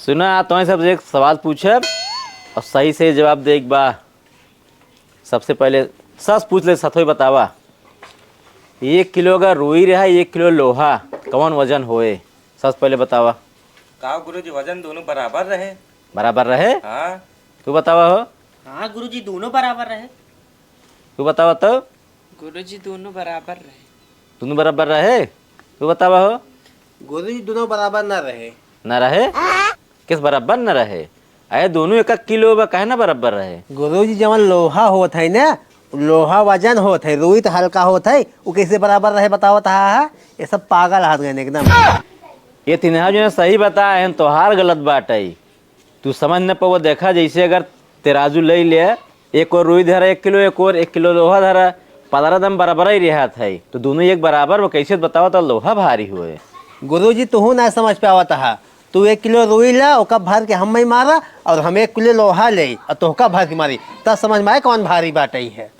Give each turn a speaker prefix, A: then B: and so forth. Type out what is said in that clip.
A: सुना तो सबसे एक सवाल पूछे और सही से जवाब दे एक बा। सबसे पहले सच पूछ ले सथोई बतावा। 1 किलो का रुई रहा 1 किलो लोहा कौन वजन होए? सच पहले बतावा।
B: का गुरुजी वजन दोनों बराबर रहे।
A: बराबर रहे?
B: हाँ
A: तू बतावा हो।
C: हाँ गुरुजी दोनों बराबर रहे।
A: तू बतावा तो।
D: गुरुजी दोनों बराबर रहे।
A: दोनों बराबर रहे? तू बतावा हो।
C: गुरुजी दोनों बराबर ना रहे।
A: न रहे? किस बराबर न रहे? अरे दोनों 1 किलो बा काहे ना बराबर रहे?
C: गुरुजी जवन लोहा होत है ना, लोहा वजन होत है, रुई तो हल्का होत है, वो कैसे बराबर रहे बताओ था। ये सब पागल हाथ गए एकदम।
A: ये तीनों जो है सही बताए हैं तोहार गलत बात है। तू समझ न पाओ। देखा जैसे अगर तराजू ले ले एक और रुई धरा 1 किलो एक और 1 किलो लोहा धरा 15 दम बराबर ही रहा था। तो दोनों एक बराबर वो कैसे बताओ तो लोहा भारी हुए।
C: गुरुजी तू ना समझ पावा था। तू 1 किलो रुई ला ओका भर के हम ही मारा और हम 1 किलो लोहा ले और तोहका भर के मारी, तब समझ में आए कौन भारी बात है।